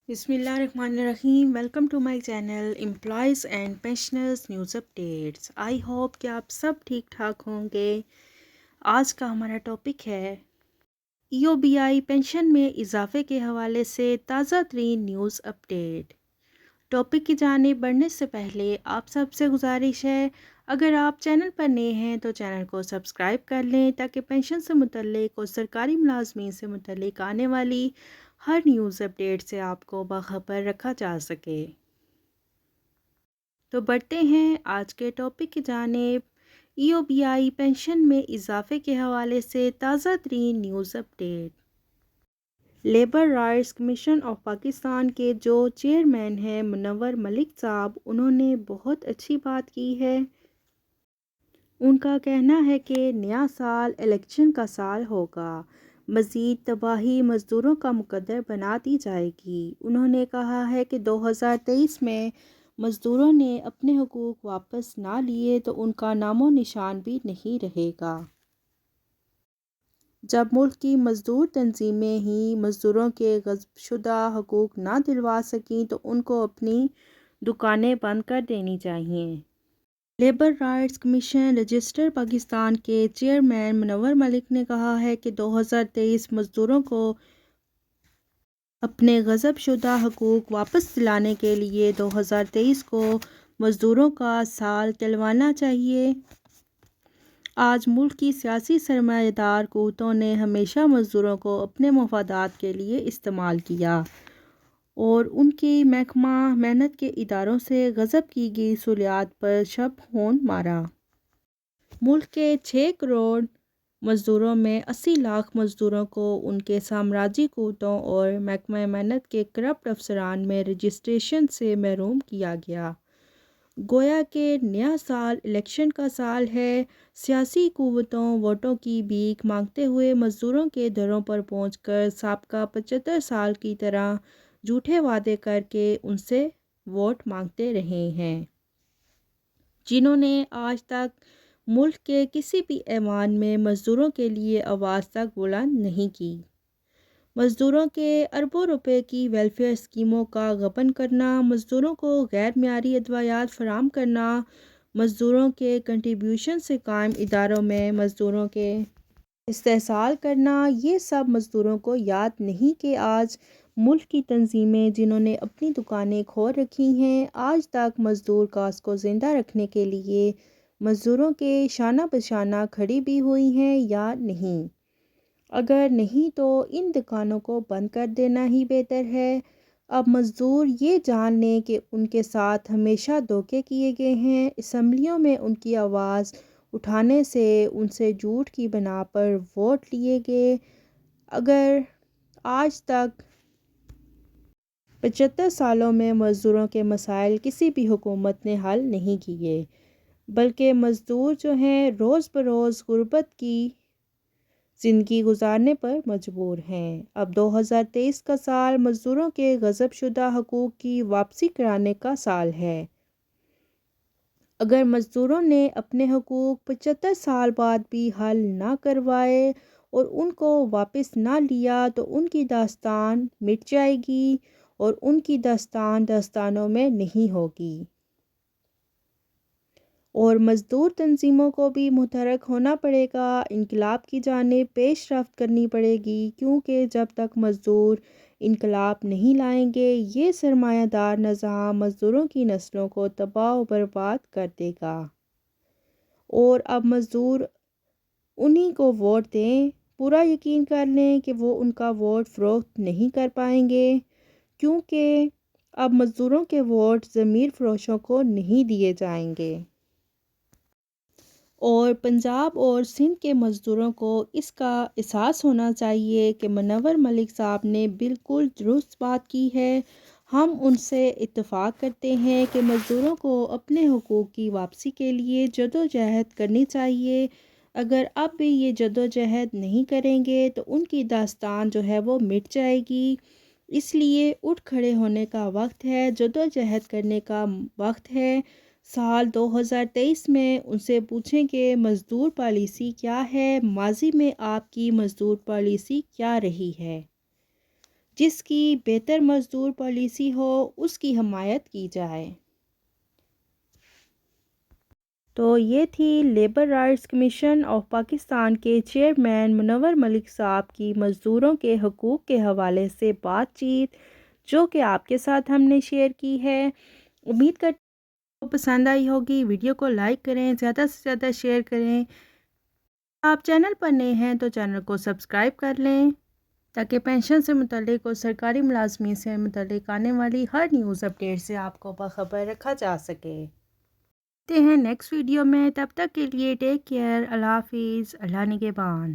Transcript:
بسم اللہ الرحمن الرحیم. Welcome to my channel employees and pensioners news updates. I hope کہ آپ سب ٹھیک ٹھاک ہوں گے. آج کا ہمارا ٹاپک ہے ای او بی آئی پینشن میں اضافے کے حوالے سے تازہ ترین نیوز اپڈیٹ. ٹاپک کی جانب بڑھنے سے پہلے آپ سب سے گزارش ہے، اگر آپ چینل پر نئے ہیں تو چینل کو سبسکرائب کر لیں تاکہ پینشن سے متعلق اور سرکاری ملازمین سے متعلق آنے والی ہر نیوز اپڈیٹ سے آپ کو باخبر رکھا جا سکے. تو بڑھتے ہیں آج کے ٹاپک کی جانب. ای او بی آئی پینشن میں اضافے کے حوالے سے تازہ ترین news update. Labour rights commission of Pakistan کے جو چیئرمین ہیں منور ملک صاحب، انہوں نے بہت اچھی بات کی ہے. ان کا کہنا ہے کہ نیا سال الیکشن کا سال ہوگا، مزید تباہی مزدوروں کا مقدر بنا دی جائے گی. انہوں نے کہا ہے کہ 2023 میں مزدوروں نے اپنے حقوق واپس نہ لیے تو ان کا نام و نشان بھی نہیں رہے گا. جب ملک کی مزدور تنظیمیں ہی مزدوروں کے غصب شدہ حقوق نہ دلوا سکیں تو ان کو اپنی دکانیں بند کر دینی چاہیے. Labour rights commission register Pakistan کے چیئرمین منور ملک نے کہا ہے کہ 2023 مزدوروں کو اپنے غصب شدہ حقوق واپس دلانے کے لیے 2023 کو مزدوروں کا سال کہلوانا چاہیے. آج ملک کی سیاسی سرمایہ دار قوتوں نے ہمیشہ مزدوروں کو اپنے مفادات کے لیے استعمال کیا اور ان کی محکمہ محنت کے اداروں سے غصب کی گئی سہولیات پر شب خون مارا. ملک کے 6 کروڑ مزدوروں میں 80 لاکھ مزدوروں کو ان کے سامراجی قوتوں اور محکمہ محنت کے کرپٹ افسران میں رجسٹریشن سے محروم کیا گیا. گویا کہ نیا سال الیکشن کا سال ہے. سیاسی قوتوں ووٹوں کی بھیک مانگتے ہوئے مزدوروں کے گھروں پر پہنچ کر سابقہ 75 سال کی طرح جھوٹے وعدے کر کے ان سے ووٹ مانگتے رہے ہیں، جنہوں نے آج تک ملک کے کسی بھی ایوان میں مزدوروں کے لیے آواز تک بلند نہیں کی. مزدوروں کے اربوں روپے کی ویلفیئر اسکیموں کا غبن کرنا، مزدوروں کو غیر معیاری ادویات فراہم کرنا، مزدوروں کے کنٹریبیوشن سے قائم اداروں میں مزدوروں کے استحصال کرنا، یہ سب مزدوروں کو یاد نہیں کہ آج ملک کی تنظیمیں جنہوں نے اپنی دکانیں کھول رکھی ہیں، آج تک مزدور کاز کو زندہ رکھنے کے لیے مزدوروں کے شانہ بشانہ کھڑی بھی ہوئی ہیں یا نہیں. اگر نہیں تو ان دکانوں کو بند کر دینا ہی بہتر ہے. اب مزدور یہ جان لیں کہ ان کے ساتھ ہمیشہ دھوکے کیے گئے ہیں. اسمبلیوں میں ان کی آواز اٹھانے سے ان سے جھوٹ کی بنا پر ووٹ لیے گئے. اگر آج تک 75 سالوں میں مزدوروں کے مسائل کسی بھی حکومت نے حل نہیں کیے، بلکہ مزدور جو ہیں روز بروز غربت کی زندگی گزارنے پر مجبور ہیں. اب 2023 کا سال مزدوروں کے غصب شدہ حقوق کی واپسی کرانے کا سال ہے. اگر مزدوروں نے اپنے حقوق 75 سال بعد بھی حل نہ کروائے اور ان کو واپس نہ لیا تو ان کی داستان مٹ جائے گی اور ان کی داستان داستانوں میں نہیں ہوگی. اور مزدور تنظیموں کو بھی متحرک ہونا پڑے گا، انقلاب کی جانب پیش رفت کرنی پڑے گی، کیونکہ جب تک مزدور انقلاب نہیں لائیں گے یہ سرمایہ دار نظام مزدوروں کی نسلوں کو تباہ و برباد کر دے گا. اور اب مزدور انہی کو ووٹ دیں. پورا یقین کر لیں کہ وہ ان کا ووٹ فروخت نہیں کر پائیں گے، کیونکہ اب مزدوروں کے ووٹ ضمیر فروشوں کو نہیں دیے جائیں گے. اور پنجاب اور سندھ کے مزدوروں کو اس کا احساس ہونا چاہیے کہ منور ملک صاحب نے بالکل درست بات کی ہے. ہم ان سے اتفاق کرتے ہیں کہ مزدوروں کو اپنے حقوق کی واپسی کے لیے جدوجہد کرنی چاہیے. اگر اب بھی یہ جدوجہد نہیں کریں گے تو ان کی داستان جو ہے وہ مٹ جائے گی. اس لیے اٹھ کھڑے ہونے کا وقت ہے، جدوجہد کرنے کا وقت ہے. سال 2023 میں ان سے پوچھیں کہ مزدور پالیسی کیا ہے، ماضی میں آپ کی مزدور پالیسی کیا رہی ہے. جس کی بہتر مزدور پالیسی ہو اس کی حمایت کی جائے۔ تو یہ تھی labour rights commission of Pakistan کے چیئرمین منور ملک صاحب کی مزدوروں کے حقوق کے حوالے سے بات چیت، جو کہ آپ کے ساتھ ہم نے شیئر کی ہے۔ امید کرتے ہیں آپ کو پسند آئی ہوگی۔ ویڈیو کو لائک کریں، زیادہ سے زیادہ شیئر کریں۔ آپ چینل پر نئے ہیں تو چینل کو سبسکرائب کر لیں تاکہ پینشن سے متعلق اور سرکاری ملازمین سے متعلق آنے والی ہر نیوز اپڈیٹ سے آپ کو باخبر رکھا جا سکے۔ ملتے ہیں نیکسٹ ویڈیو میں، تب تک کے لیے ٹیک کیئر، اللہ حافظ، اللہ نگہبان۔